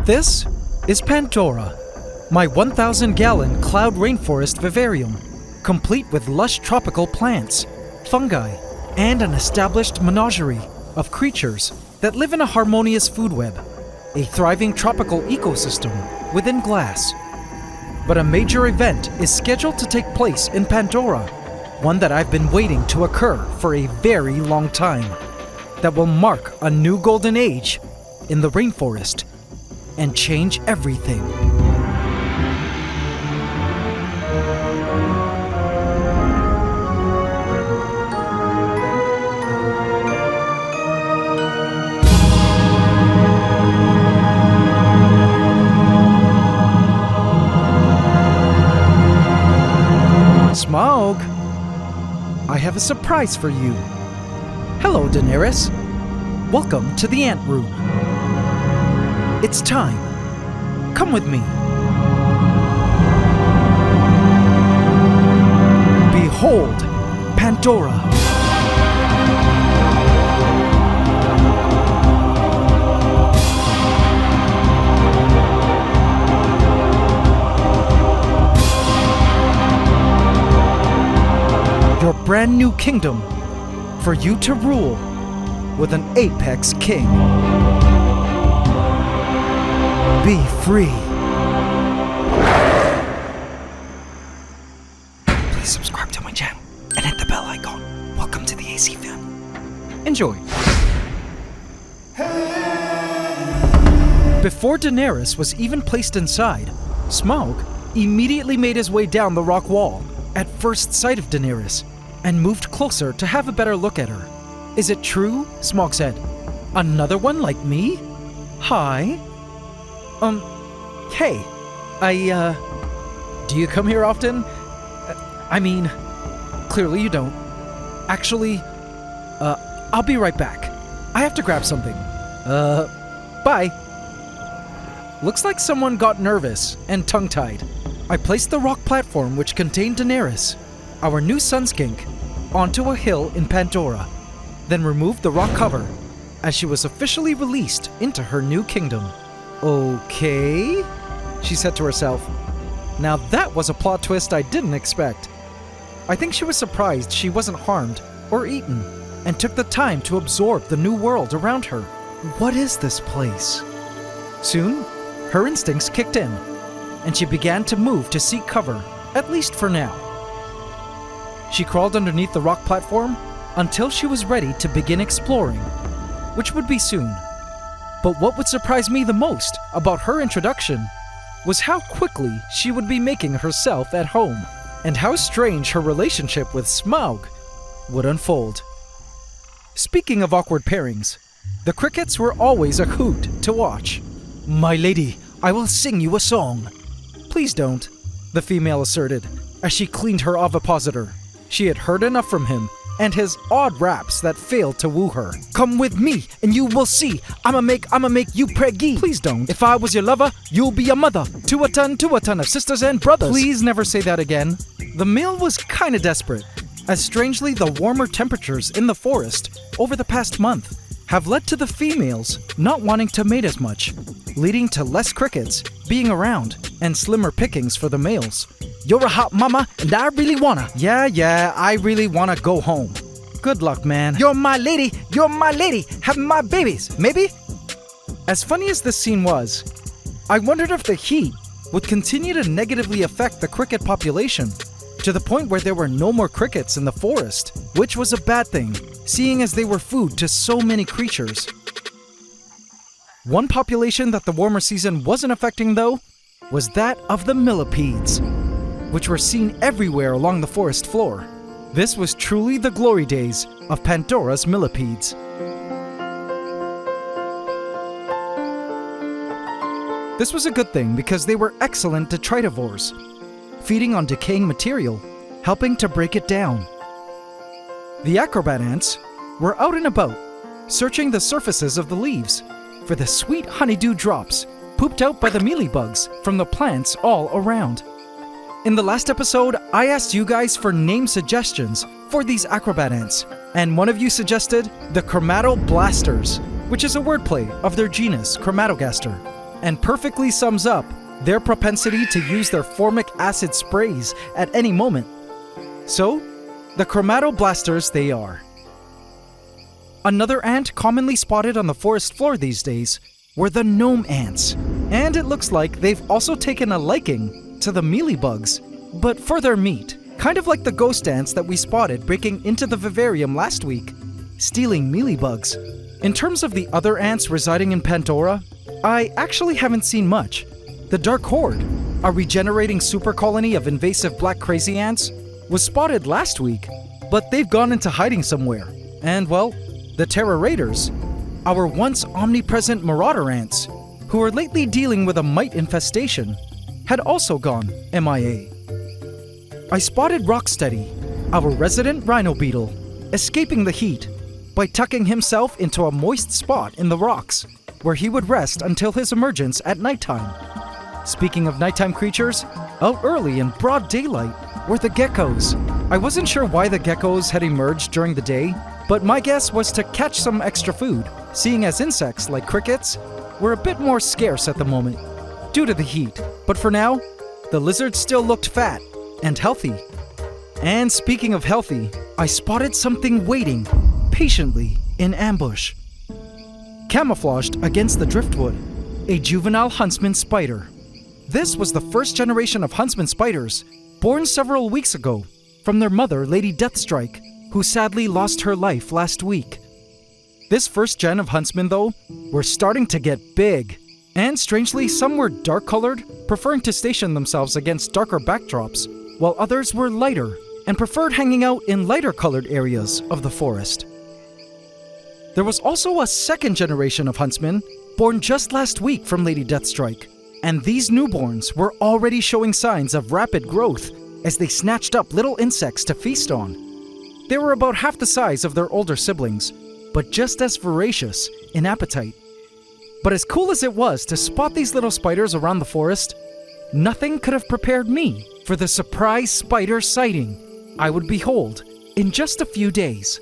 This is Pantdora, my 1,000-gallon cloud rainforest vivarium, complete with lush tropical plants, fungi, and an established menagerie of creatures that live in a harmonious food web, a thriving tropical ecosystem within glass. But a major event is scheduled to take place in Pantdora, one that I've been waiting to occur for a very long time, that will mark a new golden age in the rainforest and change everything. Smaug, I have a surprise for you. Hello, Daenerys. Welcome to the Ant Room. It's time. Come with me. Behold, Pantdora. Your brand new kingdom for you to rule with an apex king. Be free. Please subscribe to my channel and hit the bell icon. Welcome to the AC Fam. Enjoy. Before Daenerys was even placed inside, Smaug immediately made his way down the rock wall at first sight of Daenerys and moved closer to have a better look at her. Is it true? Smaug said. Another one like me? Hi. Hey, do you come here often? I mean, clearly you don't. Actually, I'll be right back. I have to grab something. Bye. Looks like someone got nervous and tongue-tied. I placed the rock platform which contained Daenerys, our new sun skink, onto a hill in Pantdora, then removed the rock cover as she was officially released into her new kingdom. Okay, she said to herself. Now that was a plot twist I didn't expect. I think she was surprised she wasn't harmed or eaten and took the time to absorb the new world around her. What is this place? Soon, her instincts kicked in, and she began to move to seek cover, at least for now. She crawled underneath the rock platform until she was ready to begin exploring, which would be soon. But what would surprise me the most about her introduction was how quickly she would be making herself at home, and how strange her relationship with Smaug would unfold. Speaking of awkward pairings, the crickets were always a hoot to watch. My lady, I will sing you a song. Please don't, the female asserted as she cleaned her ovipositor. She had heard enough from him and his odd raps that failed to woo her. Come with me and you will see. I'ma make you preggy. Please don't. If I was your lover, you'll be a mother to a ton of sisters and brothers. Please never say that again. The male was kinda desperate, as strangely the warmer temperatures in the forest over the past month have led to the females not wanting to mate as much, leading to less crickets being around and slimmer pickings for the males. You're a hot mama, and I really wanna. Yeah, I really wanna go home. Good luck, man. You're my lady, have my babies, maybe? As funny as this scene was, I wondered if the heat would continue to negatively affect the cricket population, to the point where there were no more crickets in the forest, which was a bad thing, seeing as they were food to so many creatures. One population that the warmer season wasn't affecting, though, was that of the millipedes, which were seen everywhere along the forest floor. This was truly the glory days of Pandora's millipedes. This was a good thing because they were excellent detritivores, feeding on decaying material, helping to break it down. The acrobat ants were out and about, searching the surfaces of the leaves for the sweet honeydew drops pooped out by the mealybugs from the plants all around. In the last episode, I asked you guys for name suggestions for these acrobat ants, and one of you suggested the chromatoblasters, which is a wordplay of their genus Chromatogaster. and perfectly sums up their propensity to use their formic acid sprays at any moment. So, the chromatoblasters they are. Another ant commonly spotted on the forest floor these days were the gnome ants, and it looks like they've also taken a liking to the mealybugs, but for their meat, kind of like the ghost ants that we spotted breaking into the vivarium last week, stealing mealybugs. In terms of the other ants residing in Pantdora, I actually haven't seen much. The Dark Horde, a regenerating super colony of invasive black crazy ants, was spotted last week, but they've gone into hiding somewhere. And well, the Terror Raiders, our once omnipresent marauder ants, who are lately dealing with a mite infestation, had also gone MIA. I spotted Rocksteady, our resident rhino beetle, escaping the heat by tucking himself into a moist spot in the rocks, where he would rest until his emergence at nighttime. Speaking of nighttime creatures, out early in broad daylight were the geckos. I wasn't sure why the geckos had emerged during the day, but my guess was to catch some extra food, seeing as insects like crickets were a bit more scarce at the moment due to the heat. But for now, the lizard still looked fat and healthy. And speaking of healthy, I spotted something waiting patiently in ambush. Camouflaged against the driftwood, a juvenile huntsman spider. This was the first generation of huntsman spiders, born several weeks ago from their mother, Lady Deathstrike, who sadly lost her life last week. This first gen of huntsmen, though, were starting to get big, and strangely, some were dark-colored, preferring to station themselves against darker backdrops, while others were lighter and preferred hanging out in lighter-colored areas of the forest. There was also a second generation of huntsmen, born just last week from Lady Deathstrike, and these newborns were already showing signs of rapid growth as they snatched up little insects to feast on. They were about half the size of their older siblings, but just as voracious in appetite. But as cool as it was to spot these little spiders around the forest, nothing could have prepared me for the surprise spider sighting I would behold in just a few days.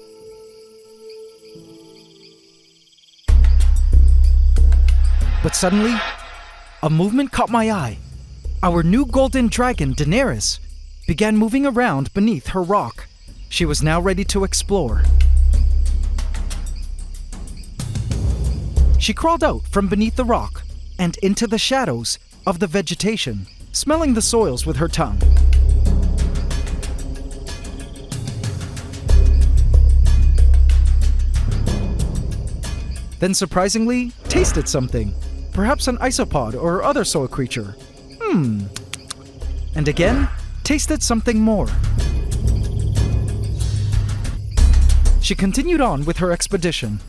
But suddenly, a movement caught my eye. Our new golden dragon, Daenerys, began moving around beneath her rock. She was now ready to explore. She crawled out from beneath the rock and into the shadows of the vegetation, smelling the soils with her tongue. Then surprisingly, tasted something. Perhaps an isopod or other soil creature. And again, tasted something more. She continued on with her expedition.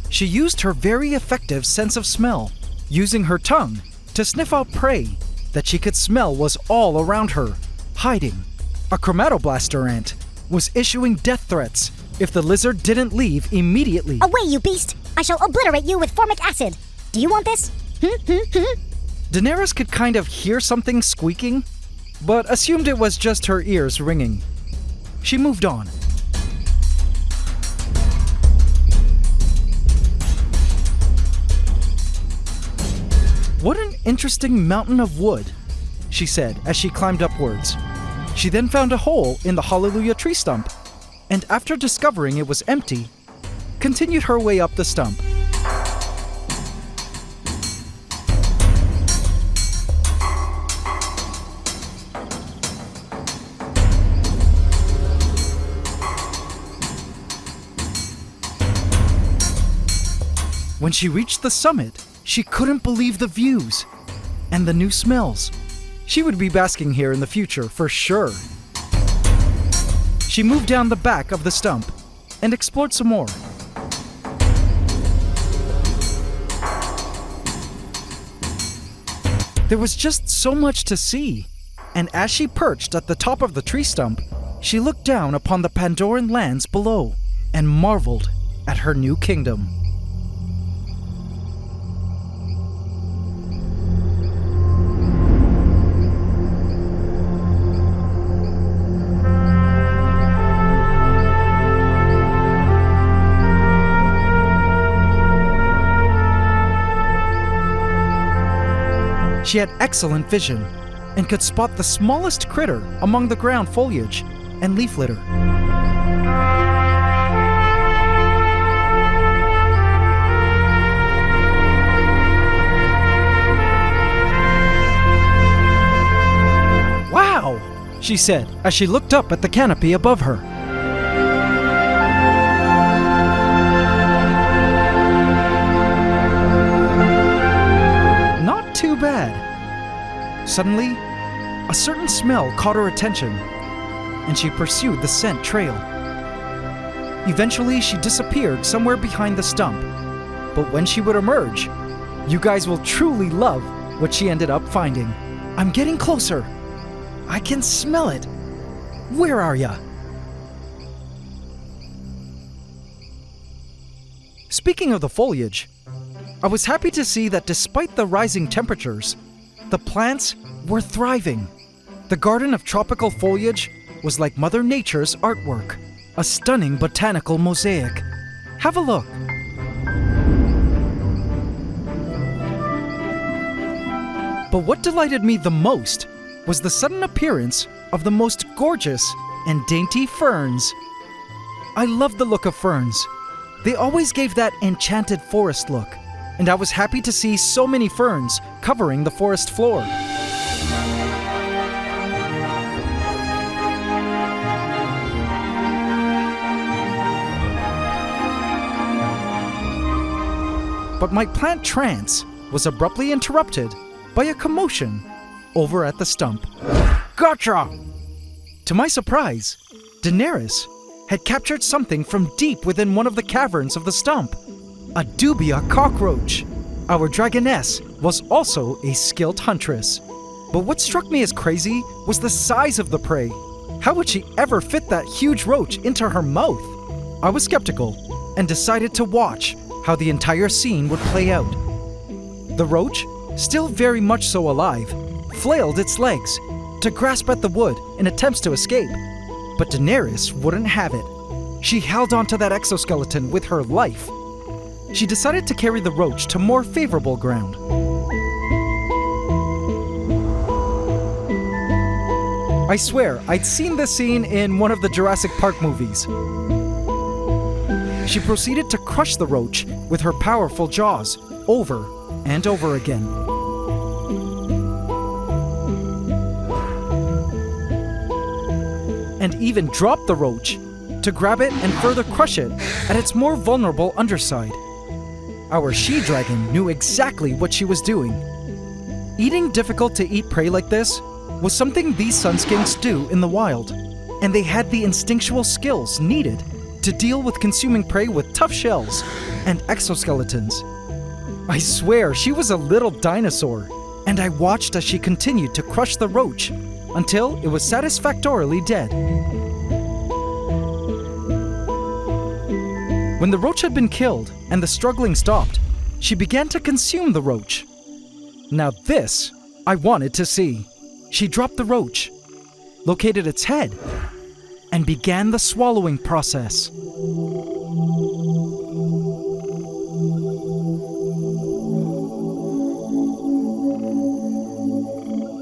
She used her very effective sense of smell, using her tongue to sniff out prey that she could smell was all around her, hiding. A chromatoblaster ant was issuing death threats if the lizard didn't leave immediately. Away, you beast! I shall obliterate you with formic acid! Do you want this? Daenerys could kind of hear something squeaking, but assumed it was just her ears ringing. She moved on. "What an interesting mountain of wood," she said as she climbed upwards. She then found a hole in the Hallelujah tree stump, and after discovering it was empty, continued her way up the stump. When she reached the summit, she couldn't believe the views and the new smells. She would be basking here in the future for sure. She moved down the back of the stump and explored some more. There was just so much to see, and as she perched at the top of the tree stump, she looked down upon the Pandoran lands below and marveled at her new kingdom. She had excellent vision and could spot the smallest critter among the ground foliage and leaf litter. "Wow," she said as she looked up at the canopy above her. Not too bad. Suddenly, a certain smell caught her attention, and she pursued the scent trail. Eventually, she disappeared somewhere behind the stump, but when she would emerge, you guys will truly love what she ended up finding. I'm getting closer. I can smell it. Where are ya? Speaking of the foliage, I was happy to see that despite the rising temperatures, the plants were thriving. The garden of tropical foliage was like Mother Nature's artwork, a stunning botanical mosaic. Have a look. But what delighted me the most was the sudden appearance of the most gorgeous and dainty ferns. I love the look of ferns. They always gave that enchanted forest look, and I was happy to see so many ferns covering the forest floor. But my plant trance was abruptly interrupted by a commotion over at the stump. Gotcha! To my surprise, Daenerys had captured something from deep within one of the caverns of the stump. A dubia cockroach. Our dragoness was also a skilled huntress. But what struck me as crazy was the size of the prey. How would she ever fit that huge roach into her mouth? I was skeptical and decided to watch how the entire scene would play out. The roach, still very much so alive, flailed its legs to grasp at the wood in attempts to escape. But Daenerys wouldn't have it. She held onto that exoskeleton with her life. She decided to carry the roach to more favorable ground. I swear, I'd seen this scene in one of the Jurassic Park movies. She proceeded to crush the roach with her powerful jaws over and over again. And even dropped the roach to grab it and further crush it at its more vulnerable underside. Our she-dragon knew exactly what she was doing. Eating difficult-to-eat prey like this was something these sun skinks do in the wild, and they had the instinctual skills needed to deal with consuming prey with tough shells and exoskeletons. I swear she was a little dinosaur, and I watched as she continued to crush the roach until it was satisfactorily dead. When the roach had been killed and the struggling stopped, she began to consume the roach. Now this I wanted to see. She dropped the roach, located its head, and began the swallowing process.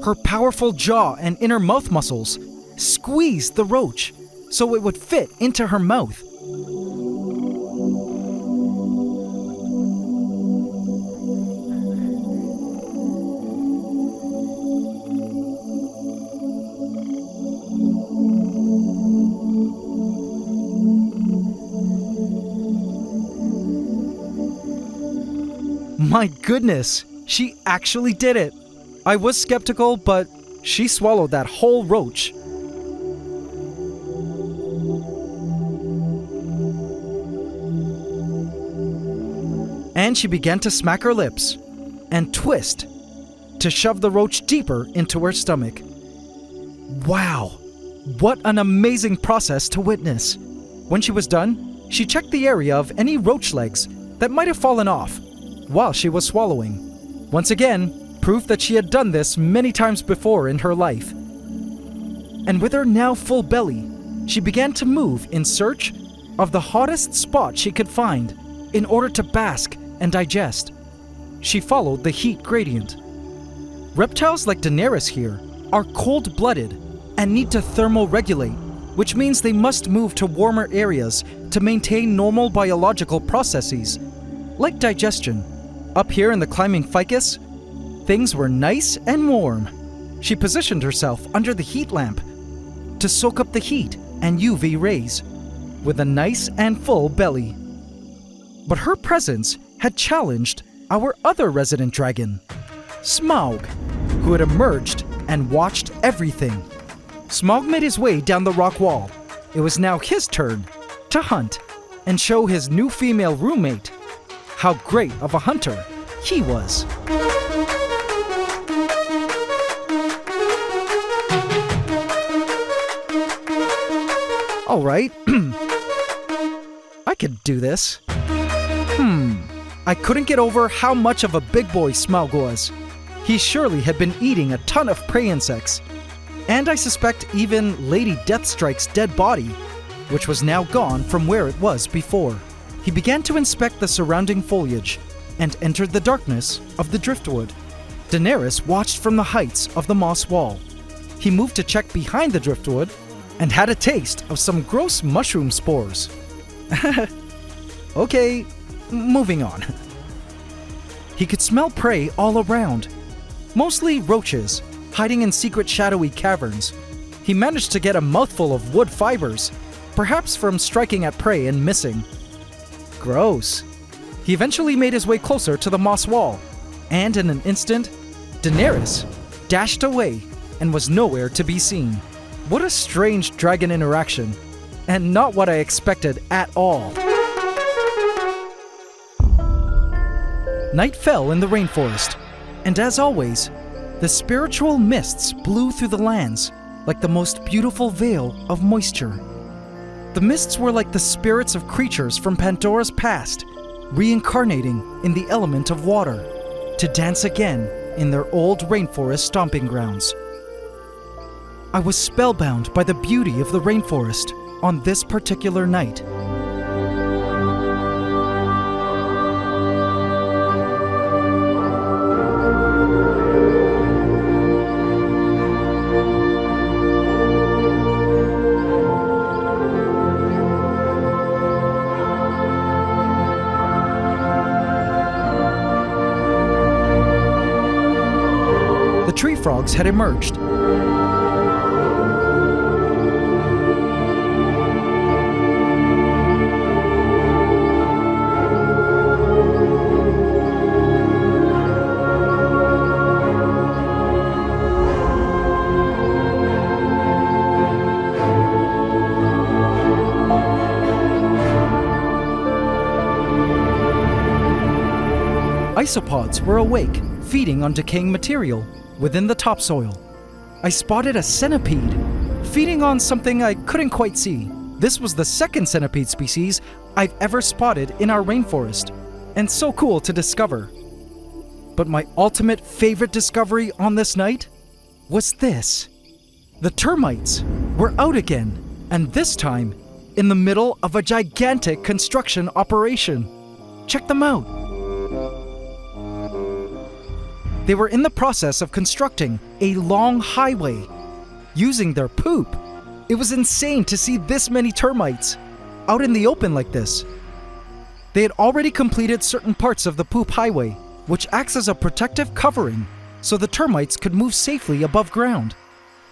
Her powerful jaw and inner mouth muscles squeezed the roach so it would fit into her mouth. My goodness, she actually did it. I was skeptical, but she swallowed that whole roach. And she began to smack her lips and twist to shove the roach deeper into her stomach. Wow, what an amazing process to witness. When she was done, she checked the area of any roach legs that might have fallen off while she was swallowing. Once again, proof that she had done this many times before in her life. And with her now full belly, she began to move in search of the hottest spot she could find in order to bask and digest. She followed the heat gradient. Reptiles like Daenerys here are cold-blooded and need to thermoregulate, which means they must move to warmer areas to maintain normal biological processes, like digestion. Up here in the climbing ficus, things were nice and warm. She positioned herself under the heat lamp to soak up the heat and UV rays, with a nice and full belly. But her presence had challenged our other resident dragon, Smaug, who had emerged and watched everything. Smaug made his way down the rock wall. It was now his turn to hunt and show his new female roommate how great of a hunter he was. All right, I could do this. I couldn't get over how much of a big boy Smaug was. He surely had been eating a ton of prey insects, and I suspect even Lady Deathstrike's dead body, which was now gone from where it was before. He began to inspect the surrounding foliage and entered the darkness of the driftwood. Daenerys watched from the heights of the moss wall. He moved to check behind the driftwood and had a taste of some gross mushroom spores. Okay, moving on. He could smell prey all around, mostly roaches, hiding in secret shadowy caverns. He managed to get a mouthful of wood fibers, perhaps from striking at prey and missing. Gross. He eventually made his way closer to the moss wall, and in an instant, Daenerys dashed away and was nowhere to be seen. What a strange dragon interaction, and not what I expected at all. Night fell in the rainforest, and as always, the spiritual mists blew through the lands like the most beautiful veil of moisture. The mists were like the spirits of creatures from Pandora's past, reincarnating in the element of water to dance again in their old rainforest stomping grounds. I was spellbound by the beauty of the rainforest on this particular night. The tree frogs had emerged. Isopods were awake, feeding on decaying material within the topsoil. I spotted a centipede, feeding on something I couldn't quite see. This was the second centipede species I've ever spotted in our rainforest, and so cool to discover. But my ultimate favorite discovery on this night was this. The termites were out again, and this time in the middle of a gigantic construction operation. Check them out. They were in the process of constructing a long highway using their poop. It was insane to see this many termites out in the open like this. They had already completed certain parts of the poop highway, which acts as a protective covering so the termites could move safely above ground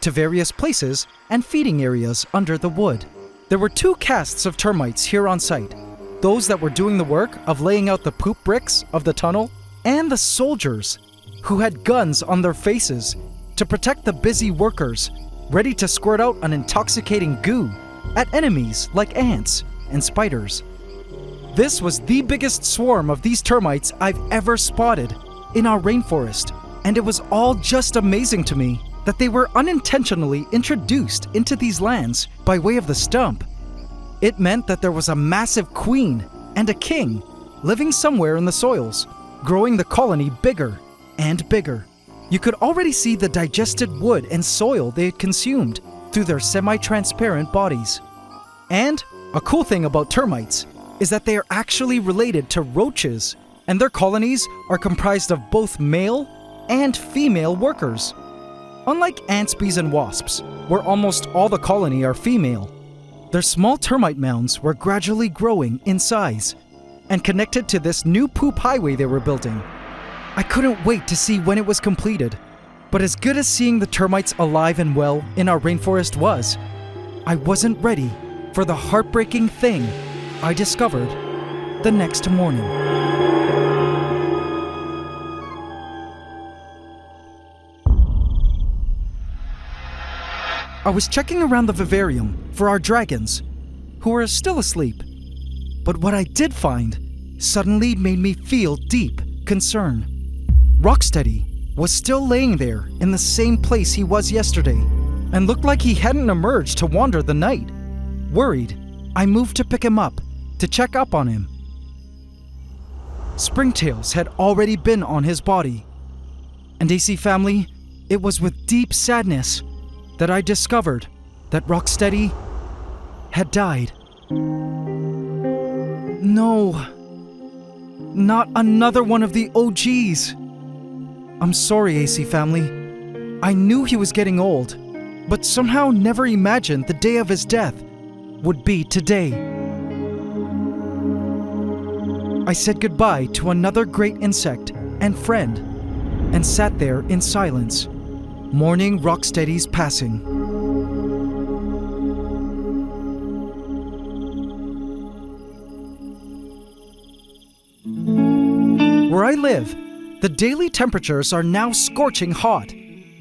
to various places and feeding areas under the wood. There were two castes of termites here on site, those that were doing the work of laying out the poop bricks of the tunnel, and the soldiers who had guns on their faces to protect the busy workers, ready to squirt out an intoxicating goo at enemies like ants and spiders. This was the biggest swarm of these termites I've ever spotted in our rainforest, and it was all just amazing to me that they were unintentionally introduced into these lands by way of the stump. It meant that there was a massive queen and a king living somewhere in the soils, growing the colony bigger and bigger. You could already see the digested wood and soil they had consumed through their semi-transparent bodies. And a cool thing about termites is that they are actually related to roaches, and their colonies are comprised of both male and female workers. Unlike ants, bees, and wasps, where almost all the colony are female, their small termite mounds were gradually growing in size and connected to this new poop highway they were building. I couldn't wait to see when it was completed, but as good as seeing the termites alive and well in our rainforest was, I wasn't ready for the heartbreaking thing I discovered the next morning. I was checking around the vivarium for our dragons, who were still asleep. But what I did find suddenly made me feel deep concern. Rocksteady was still laying there in the same place he was yesterday, and looked like he hadn't emerged to wander the night. Worried, I moved to pick him up, to check up on him. Springtails had already been on his body. And AC family, it was with deep sadness that I discovered that Rocksteady had died. No, not another one of the OGs. I'm sorry, AC family. I knew he was getting old, but somehow never imagined the day of his death would be today. I said goodbye to another great insect and friend, and sat there in silence, mourning Rocksteady's passing. Where I live, the daily temperatures are now scorching hot.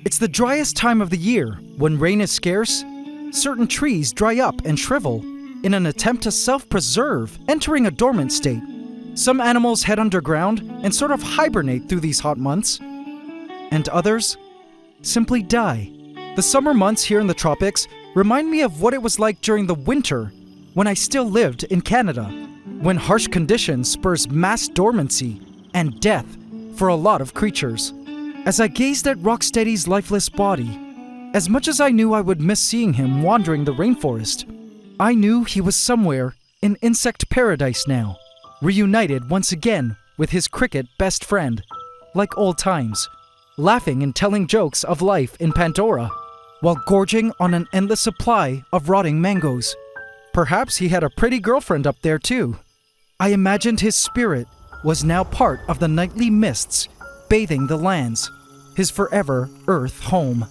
It's the driest time of the year. When rain is scarce, certain trees dry up and shrivel in an attempt to self-preserve, entering a dormant state. Some animals head underground and sort of hibernate through these hot months, and others simply die. The summer months here in the tropics remind me of what it was like during the winter when I still lived in Canada, when harsh conditions spurs mass dormancy and death for a lot of creatures. As I gazed at Rocksteady's lifeless body, as much as I knew I would miss seeing him wandering the rainforest, I knew he was somewhere in insect paradise now, reunited once again with his cricket best friend, like old times, laughing and telling jokes of life in Pantdora, while gorging on an endless supply of rotting mangoes. Perhaps he had a pretty girlfriend up there too. I imagined his spirit was now part of the nightly mists bathing the lands, his forever Earth home.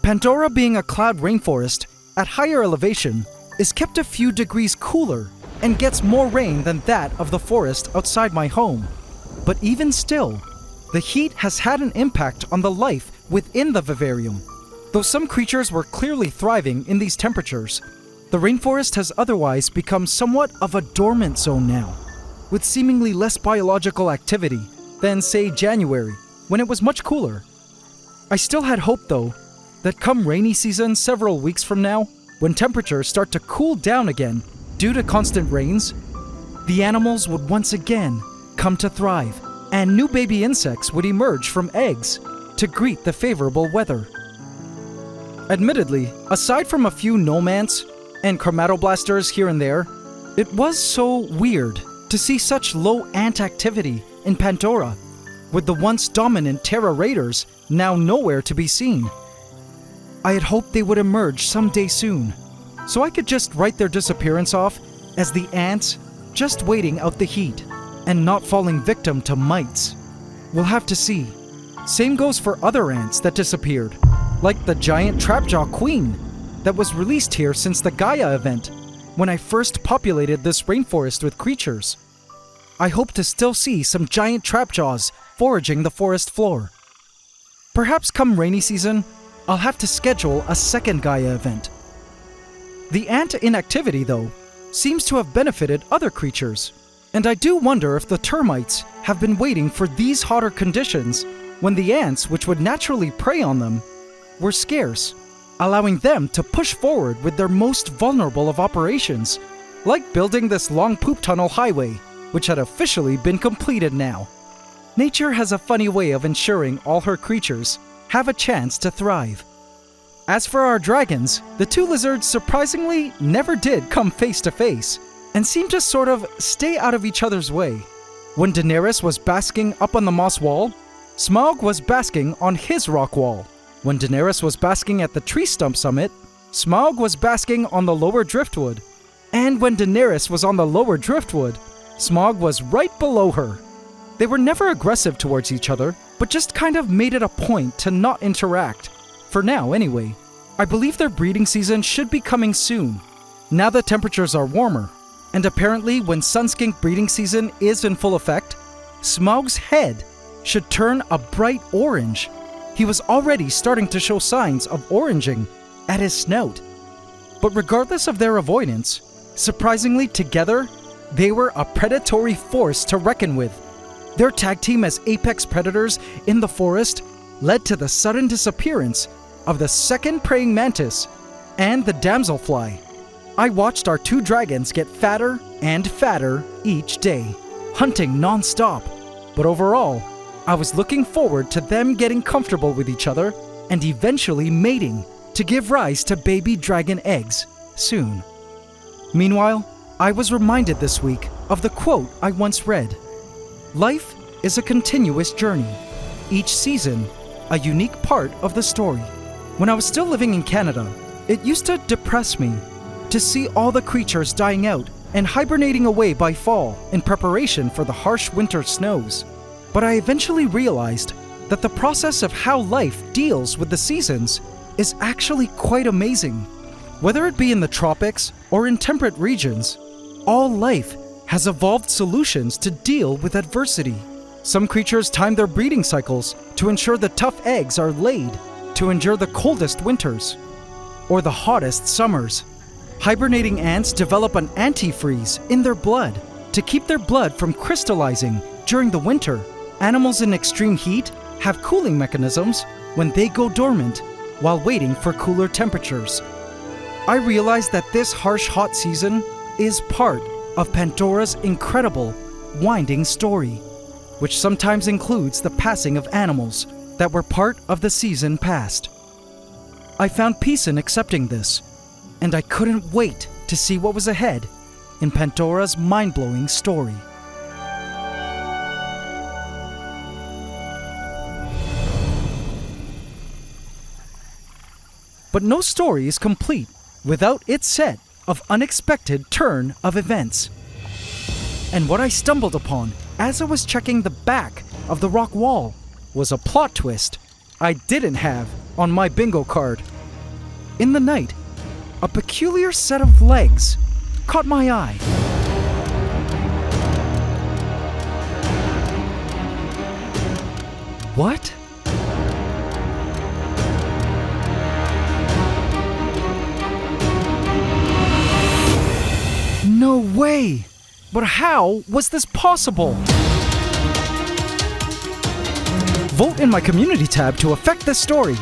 Pantdora, being a cloud rainforest at higher elevation, is kept a few degrees cooler and gets more rain than that of the forest outside my home. But even still, the heat has had an impact on the life within the vivarium. Though some creatures were clearly thriving in these temperatures, the rainforest has otherwise become somewhat of a dormant zone now, with seemingly less biological activity than, say, January, when it was much cooler. I still had hope, though, that come rainy season several weeks from now, when temperatures start to cool down again due to constant rains, the animals would once again come to thrive, and new baby insects would emerge from eggs to greet the favorable weather. Admittedly, aside from a few nomants and chromatoblasters here and there, it was so weird to see such low ant activity in Pantdora, with the once dominant Terra Raiders now nowhere to be seen. I had hoped they would emerge someday soon, so I could just write their disappearance off as the ants just waiting out the heat and not falling victim to mites. We'll have to see. Same goes for other ants that disappeared, like the giant trapjaw queen that was released here since the Gaia event, when I first populated this rainforest with creatures. I hope to still see some giant trapjaws foraging the forest floor. Perhaps come rainy season, I'll have to schedule a second Gaia event. The ant inactivity, though, seems to have benefited other creatures, and I do wonder if the termites have been waiting for these hotter conditions when the ants which would naturally prey on them were scarce, allowing them to push forward with their most vulnerable of operations, like building this long poop tunnel highway, which had officially been completed now. Nature has a funny way of ensuring all her creatures have a chance to thrive. As for our dragons, the two lizards surprisingly never did come face to face, and seemed to sort of stay out of each other's way. When Daenerys was basking up on the moss wall, Smaug was basking on his rock wall. When Daenerys was basking at the tree stump summit, Smaug was basking on the lower driftwood. And when Daenerys was on the lower driftwood, Smaug was right below her. They were never aggressive towards each other, but just kind of made it a point to not interact. For now, anyway. I believe their breeding season should be coming soon. Now the temperatures are warmer, and apparently when sunskink breeding season is in full effect, Smaug's head should turn a bright orange. He was already starting to show signs of oranging at his snout. But regardless of their avoidance, surprisingly together, they were a predatory force to reckon with. Their tag team as apex predators in the forest led to the sudden disappearance of the second praying mantis and the damselfly. I watched our two dragons get fatter and fatter each day, hunting non-stop. But overall, I was looking forward to them getting comfortable with each other and eventually mating to give rise to baby dragon eggs soon. Meanwhile, I was reminded this week of the quote I once read. Life is a continuous journey, each season a unique part of the story. When I was still living in Canada, it used to depress me to see all the creatures dying out and hibernating away by fall in preparation for the harsh winter snows. But I eventually realized that the process of how life deals with the seasons is actually quite amazing. Whether it be in the tropics or in temperate regions, all life has evolved solutions to deal with adversity. Some creatures time their breeding cycles to ensure the tough eggs are laid to endure the coldest winters or the hottest summers. Hibernating ants develop an antifreeze in their blood to keep their blood from crystallizing during the winter. Animals in extreme heat have cooling mechanisms when they go dormant while waiting for cooler temperatures. I realized that this harsh hot season is part of Pandora's incredible, winding story, which sometimes includes the passing of animals that were part of the season past. I found peace in accepting this, and I couldn't wait to see what was ahead in Pandora's mind-blowing story. But no story is complete without its set of unexpected turn of events. And what I stumbled upon as I was checking the back of the rock wall was a plot twist I didn't have on my bingo card. In the night, a peculiar set of legs caught my eye. What? No way! But how was this possible? Vote in my community tab to affect this story.